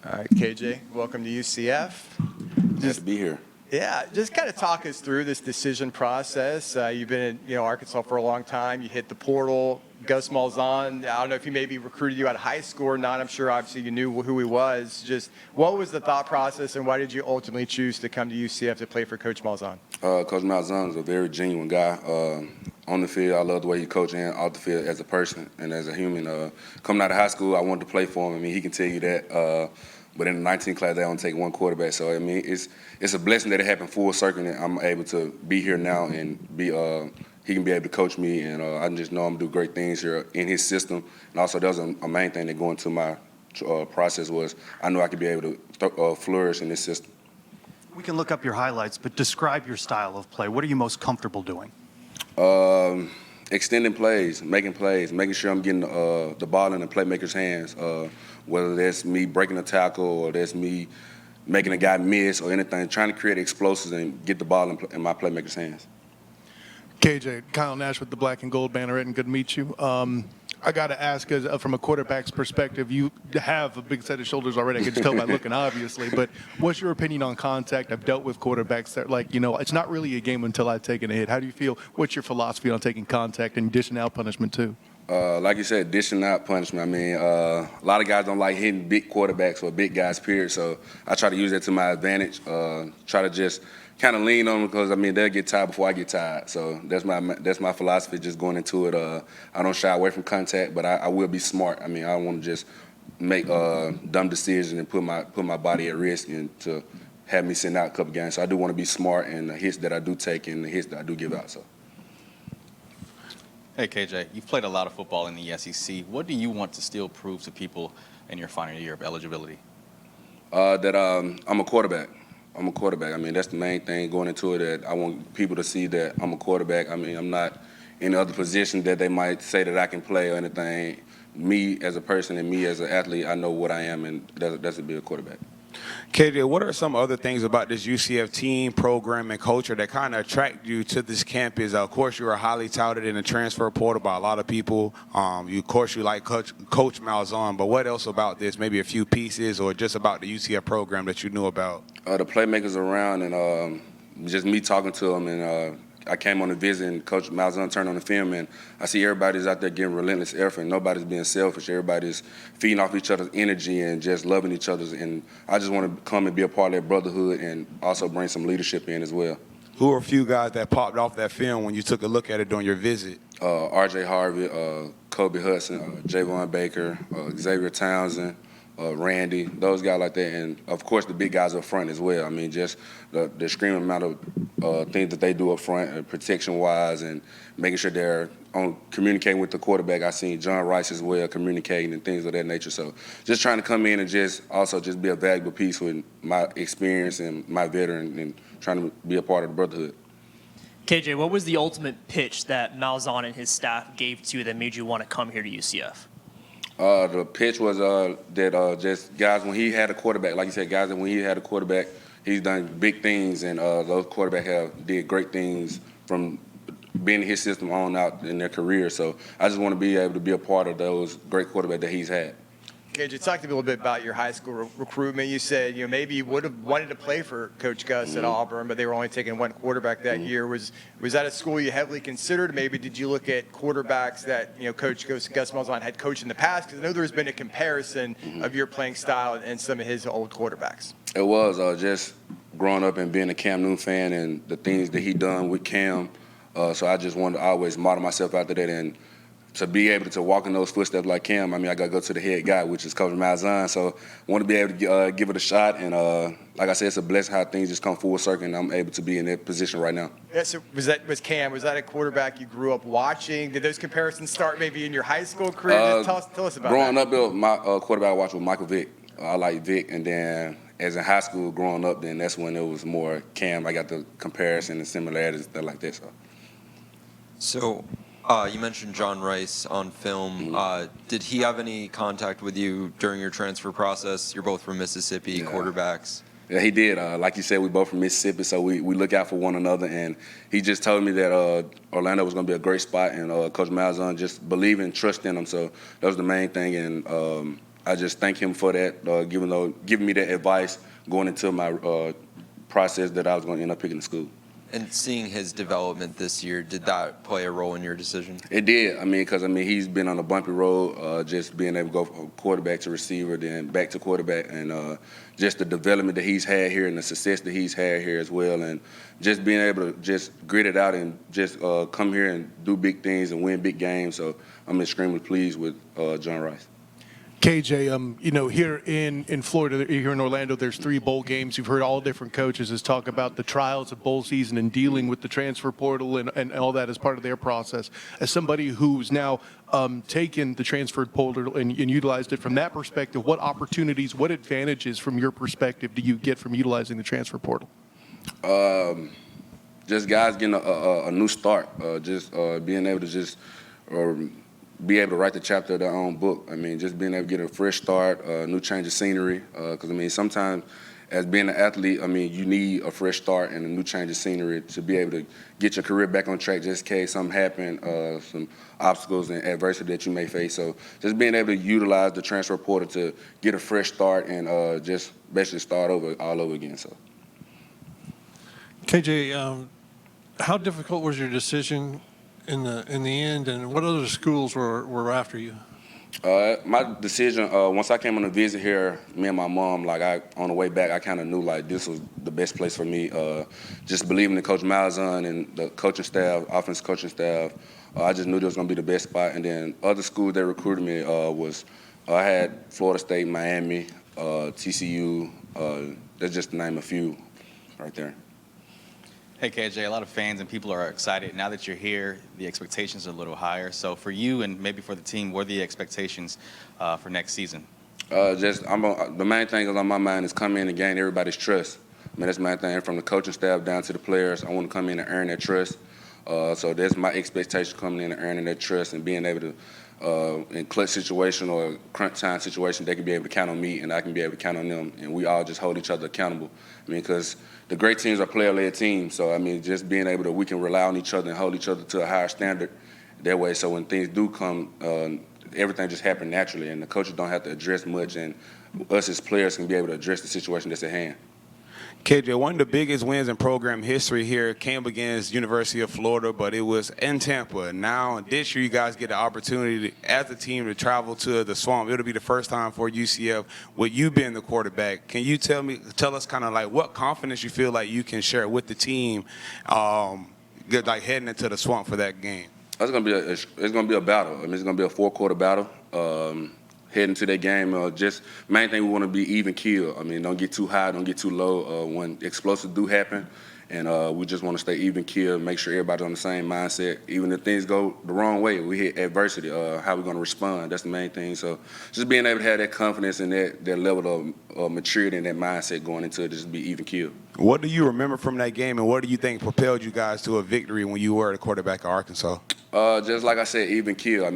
All right, KJ, welcome to UCF. Glad to be here. Yeah, just kind of talk us through this decision process. You've been in Arkansas for a long time. You hit the portal. Gus Malzahn, I don't know if he maybe recruited you out of high school or not. I'm sure obviously you knew who he was. Just what was the thought process and why did you ultimately choose to come to UCF to play for Coach Malzahn? Coach Malzahn is a very genuine guy. On the field, I love the way he coaches, and off the field as a person and as a human. Coming out of high school, I wanted to play for him. I mean, he can tell you that. But in the 19th class, they only take one quarterback. So, I mean, it's a blessing that it happened full circle, and I'm able to be here now and be he can be able to coach me, and I just know I'm going to do great things here in his system. And also, that was a main thing that going through my process was I knew I could be able to flourish in this system. We can look up your highlights, but describe your style of play. What are you most comfortable doing? Extending plays, making sure I'm getting the ball in the playmaker's hands, whether that's me breaking a tackle or that's me making a guy miss or anything, trying to create explosives and get the ball in my playmaker's hands. KJ, Kyle Nash with the Black and Gold Banner, and good to meet you. I got to ask, from a quarterback's perspective, you have a big set of shoulders already. I can just tell by looking, obviously. But what's your opinion on contact? I've dealt with quarterbacks that, it's not really a game until I've taken a hit. How do you feel? What's your philosophy on taking contact and dishing out punishment, too? Like you said, dishing out punishment. I mean, a lot of guys don't like hitting big quarterbacks or big guys, period. So I try to use that to my advantage. Try to just kind of lean on them because, I mean, they'll get tired before I get tired. So that's my philosophy, just going into it. I don't shy away from contact, but I will be smart. I mean, I don't want to just make dumb decisions and put my body at risk and to have me sitting out a couple games. So I do want to be smart in the hits that I do take and the hits that I do give out. So. Hey, KJ, you've played a lot of football in the SEC. What do you want to still prove to people in your final year of eligibility? That I'm a quarterback. I'm a quarterback. I mean, that's the main thing going into it, that I want people to see that I'm a quarterback. I mean, I'm not in other position that they might say that I can play or anything. Me as a person and me as an athlete, I know what I am, and that's to be a quarterback. KJ, what are some other things about this UCF team, program, and culture that kind of attract you to this campus? Of course, you are highly touted in the transfer portal by a lot of people. Of course, you like Coach Malzahn, but what else about this? Maybe a few pieces or just about the UCF program that you knew about? The playmakers around and just me talking to them. And I came on a visit, and Coach Malzahn turned on the film, and I see everybody's out there giving relentless effort. Nobody's being selfish. Everybody's feeding off each other's energy and just loving each other. And I just want to come and be a part of that brotherhood and also bring some leadership in as well. Who are a few guys that popped off that film when you took a look at it during your visit? R.J. Harvey, Kobe Hudson, Javon Baker, Xavier Townsend, Randy, those guys like that, and of course the big guys up front as well. I mean, just the extreme amount of things that they do up front, protection-wise, and making sure they're communicating with the quarterback. I seen John Rice as well communicating and things of that nature. So just trying to come in and just be a valuable piece with my experience and my veteran and trying to be a part of the brotherhood. KJ, what was the ultimate pitch that Malzahn and his staff gave to you that made you want to come here to UCF? The pitch was that just guys, when he had a quarterback, like you said, guys, that when he had a quarterback, he's done big things, and those quarterbacks did great things from being in his system on out in their career. So I just want to be able to be a part of those great quarterbacks that he's had. KJ, talk to me a little bit about your high school recruitment. You said maybe you would have wanted to play for Coach Gus at Auburn, but they were only taking one quarterback that year. Was that a school you heavily considered? Maybe did you look at quarterbacks that Coach Gus Malzahn had coached in the past? Because I know there's been a comparison of your playing style and some of his old quarterbacks. It was just growing up and being a Cam Newton fan and the things that he done with Cam. So I just wanted to always model myself after that, and to be able to walk in those footsteps like Cam, I mean, I got to go to the head guy, which is Coach Malzahn. So I want to be able to give it a shot. And like I said, it's a blessing how things just come full circle, and I'm able to be in that position right now. Yeah, so was Cam, was that a quarterback you grew up watching? Did those comparisons start maybe in your high school career? Tell us about growing that. Growing up, my quarterback I watched was Michael Vick. I like Vick. And then as in high school growing up, then that's when it was more Cam. I got the comparison and similarities like that. So you mentioned John Rice on film. Did he have any contact with you during your transfer process? You're both from Mississippi, quarterbacks. Yeah, he did. Like you said, we both from Mississippi, so we look out for one another. And he just told me that Orlando was going to be a great spot, and Coach Malzahn just believed and trust in him. So that was the main thing. And I just thank him for that, giving me that advice going into my process that I was going to end up picking the school. And seeing his development this year, did that play a role in your decision? It did. Because he's been on a bumpy road, just being able to go from quarterback to receiver, then back to quarterback, and just the development that he's had here and the success that he's had here as well, and just being able to just grit it out and just come here and do big things and win big games. So I'm extremely pleased with John Rice. KJ, here in Florida, here in Orlando, there's 3 bowl games. You've heard all different coaches talk about the trials of bowl season and dealing with the transfer portal and all that as part of their process. As somebody who's now taken the transfer portal and utilized it from that perspective, what opportunities, what advantages from your perspective do you get from utilizing the transfer portal? Just guys getting a new start, being able to be able to write the chapter of their own book. Just being able to get a fresh start, a new change of scenery. Because, sometimes as being an athlete, you need a fresh start and a new change of scenery to be able to get your career back on track just in case something happen, some obstacles and adversity that you may face. So just being able to utilize the transfer portal to get a fresh start and just basically start all over again. So, KJ, how difficult was your decision in the end, and what other schools were after you? My decision, once I came on a visit here, me and my mom, on the way back, I kind of knew this was the best place for me. Just believing in Coach Malzahn and the coaching staff, offensive coaching staff, I just knew this was going to be the best spot. And then other schools that recruited me I had Florida State, Miami, TCU. That's just to name a few right there. Hey, KJ, a lot of fans and people are excited. Now that you're here, the expectations are a little higher. So for you and maybe for the team, what are the expectations for next season? The main thing is on my mind is come in and gain everybody's trust. That's my thing, from the coaching staff down to the players. I want to come in and earn that trust. So that's my expectation, coming in and earning that trust and being able to, in clutch situation or crunch time situation, they can be able to count on me and I can be able to count on them. And we all just hold each other accountable. Because the great teams are player-led teams. So, just being able to, we can rely on each other and hold each other to a higher standard that way. So when things do come, everything just happens naturally and the coaches don't have to address much, and us as players can be able to address the situation that's at hand. KJ, one of the biggest wins in program history here came against University of Florida, but it was in Tampa. Now, this year, you guys get the opportunity as a team to travel to the Swamp. It'll be the first time for UCF with you being the quarterback. Can you tell us kind of what confidence you feel like you can share with the team, heading into the Swamp for that game? It's gonna be a battle. It's gonna be a 4-quarter battle. Heading to that game, just main thing, we want to be even keel. Don't get too high, don't get too low. When explosives do happen, and we just want to stay even keel, make sure everybody's on the same mindset. Even if things go the wrong way, we hit adversity, how we're going to respond. That's the main thing. So just being able to have that confidence and that level of maturity and that mindset going into it, just be even keel. What do you remember from that game, and what do you think propelled you guys to a victory when you were the quarterback of Arkansas? Just like I said, even keel.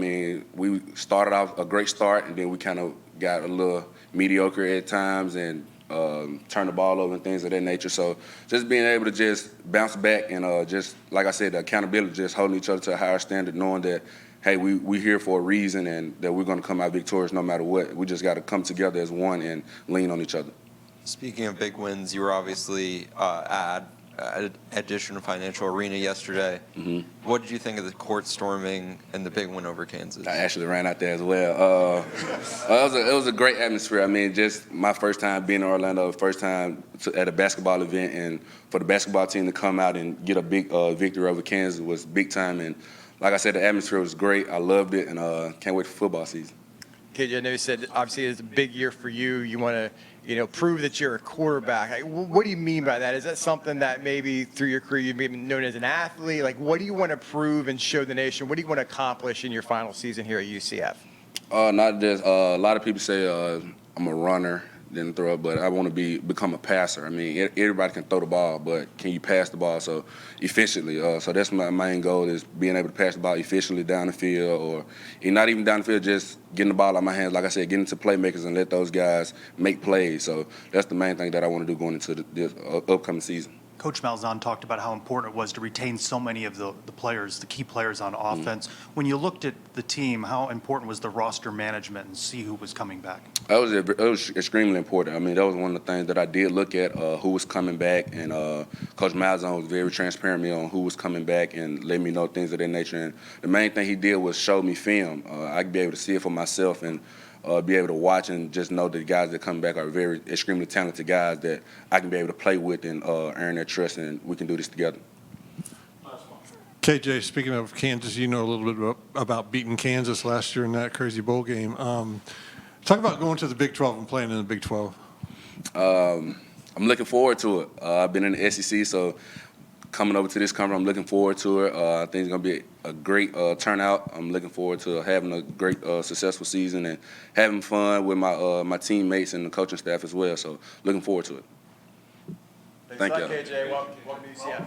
We started off a great start, and then we kind of got a little mediocre at times and turn the ball over and things of that nature. So just being able to just bounce back and just, like I said, the accountability, just holding each other to a higher standard, knowing that, hey, we're here for a reason and that we're going to come out victorious no matter what. We just got to come together as one and lean on each other. Speaking of big wins, you were obviously at Edition Financial Arena yesterday. Mm-hmm. What did you think of the court storming and the big win over Kansas? I actually ran out there as well. It was a great atmosphere. Just my first time being in Orlando, first time at a basketball event, and for the basketball team to come out and get a big victory over Kansas was big time. And like I said, the atmosphere was great. I loved it, and can't wait for football season. KJ, I know you said obviously it's a big year for you. You want to, prove that you're a quarterback. What do you mean by that? Is that something that maybe through your career you've been known as an athlete? What do you want to prove and show the nation? What do you want to accomplish in your final season here at UCF? Not just a lot of people say I'm a runner, then throw it, but I want to become a passer. Everybody can throw the ball, but can you pass the ball so efficiently? So that's my main goal, is being able to pass the ball efficiently down the field, or not even down the field, just getting the ball out of my hands. Like I said, getting to playmakers and let those guys make plays. So that's the main thing that I want to do going into this upcoming season. Coach Malzahn talked about how important it was to retain so many of the players, the key players on offense. When you looked at the team, how important was the roster management and see who was coming back? It was extremely important. I mean, that was one of the things that I did look at, who was coming back, and Coach Malzahn was very transparent with me on who was coming back and let me know things of that nature. And the main thing he did was show me film. I could be able to see it for myself and be able to watch and just know that the guys that come back are very extremely talented guys that I can be able to play with and earn their trust, and we can do this together. KJ, speaking of Kansas, you know a little bit about beating Kansas last year in that crazy bowl game. Talk about going to the Big 12 and playing in the Big 12. I'm looking forward to it. I've been in the SEC, so coming over to this conference, I'm looking forward to it. I think it's going to be a great turnout. I'm looking forward to having a great, successful season and having fun with my teammates and the coaching staff as well. So looking forward to it. Thank you. KJ. Welcome to UCF.